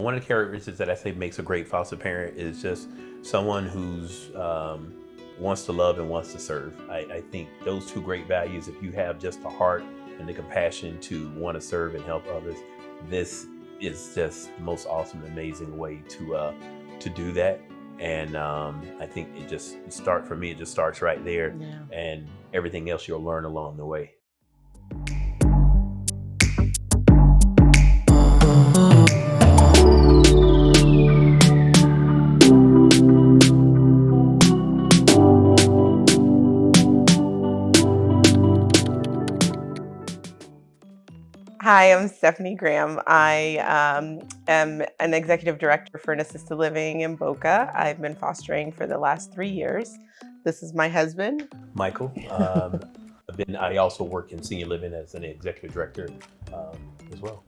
One of the characteristics that I say makes a great foster parent is just someone who's wants to love and wants to serve. I think those two great values, if you have just the heart and the compassion to want to serve and help others, this is just the most awesome, amazing way to do that. And I think it just for me, it just starts right there, Yeah. and everything else you'll learn along the way. Hi, I'm Stephanie Graham. I am an executive director for an assisted living in Boca. I've been fostering for the last 3 years. This is my husband. Michael. I also work in senior living as an executive director as well.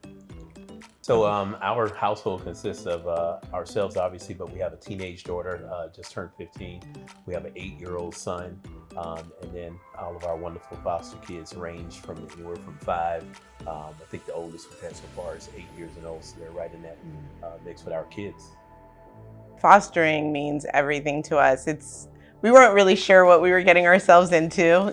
So our household consists of ourselves, obviously, but we have a teenage daughter, just turned 15. We have an 8-year-old son, and then all of our wonderful foster kids range from anywhere from 5. I think the oldest we've had so far is 8 years and old, so they're right in that mix with our kids. Fostering means everything to us. We weren't really sure what we were getting ourselves into.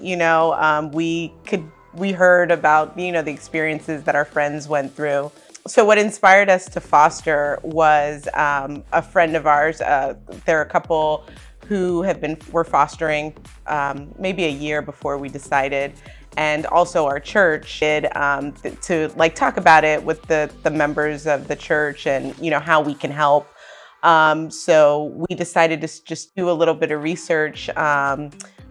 We heard about the experiences that our friends went through. So what inspired us to foster was a friend of ours. There are a couple who were fostering maybe a year before we decided, and also our church did to talk about it with the members of the church and how we can help. So we decided to just do a little bit of research.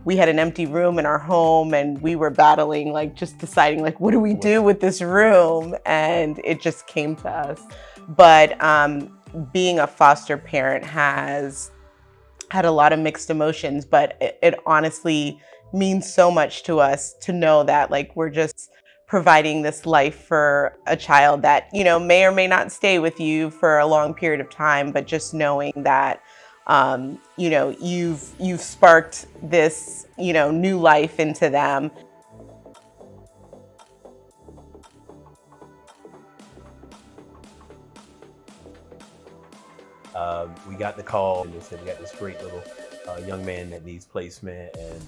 We had an empty room in our home and we were battling, just deciding what do we do with this room? And it just came to us. But being a foster parent has had a lot of mixed emotions, but it honestly means so much to us to know that we're just providing this life for a child that may or may not stay with you for a long period of time, but just knowing that you've sparked this new life into them. We got the call and they said we got this great little young man that needs placement, and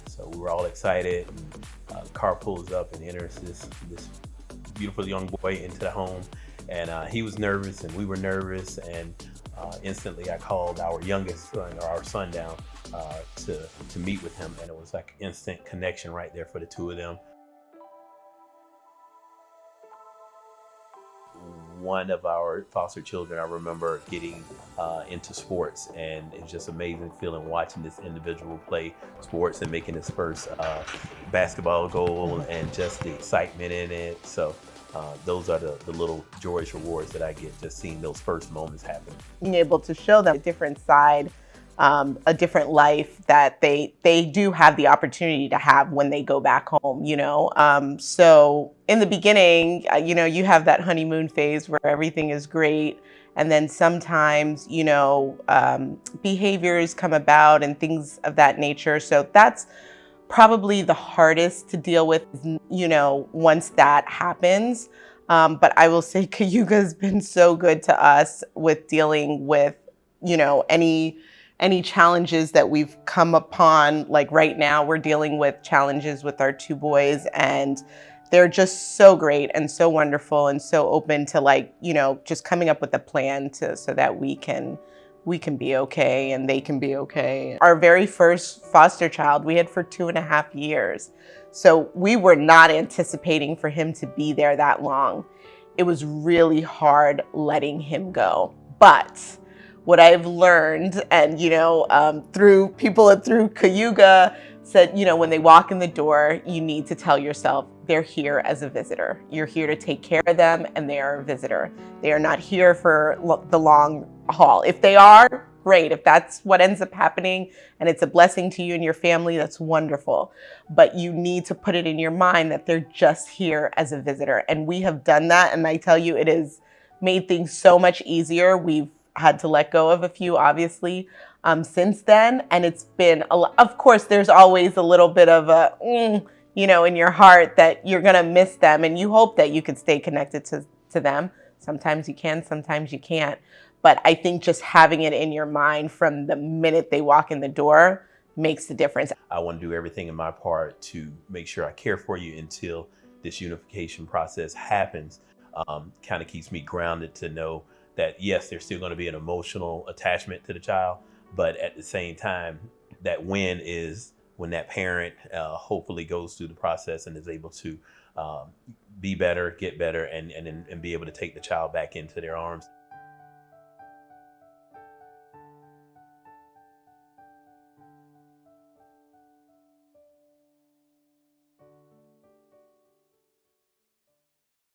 so we were all excited. And, the car pulls up and enters this beautiful young boy into the home, and he was nervous and we were nervous, and instantly I called our youngest son, or our son, down to meet with him, and it was like instant connection right there for the two of them. One of our foster children, I remember getting into sports, and it's just amazing feeling watching this individual play sports and making his first basketball goal, and just the excitement in it. So those are the little joyous rewards that I get, just seeing those first moments happen. Being able to show them a different side, a different life that they do have the opportunity to have when they go back home, So in the beginning, you have that honeymoon phase where everything is great. And then sometimes, behaviors come about and things of that nature. So that's probably the hardest to deal with, once that happens. But I will say Cayuga has been so good to us with dealing with, any challenges that we've come upon. Right now, we're dealing with challenges with our 2 boys, and they're just so great and so wonderful and so open to just coming up with a plan so that we can be okay and they can be okay. Our very first foster child we had for 2.5 years. So we were not anticipating for him to be there that long. It was really hard letting him go. But what I've learned, and through people through Cayuga said, when they walk in the door, you need to tell yourself they're here as a visitor. You're here to take care of them, and they are a visitor. They are not here for the long haul. If they are, great. If that's what ends up happening and it's a blessing to you and your family, that's wonderful. But you need to put it in your mind that they're just here as a visitor. And we have done that, and I tell you, it has made things so much easier. We've had to let go of a few, obviously, since then. And it's been, of course, there's always a little bit of in your heart that you're going to miss them. And you hope that you could stay connected to them. Sometimes you can, sometimes you can't. But I think just having it in your mind from the minute they walk in the door makes the difference. I want to do everything in my part to make sure I care for you until this unification process happens. Kind of keeps me grounded to know that yes, there's still going to be an emotional attachment to the child, but at the same time, that win is when that parent hopefully goes through the process and is able to be better, get better, and be able to take the child back into their arms.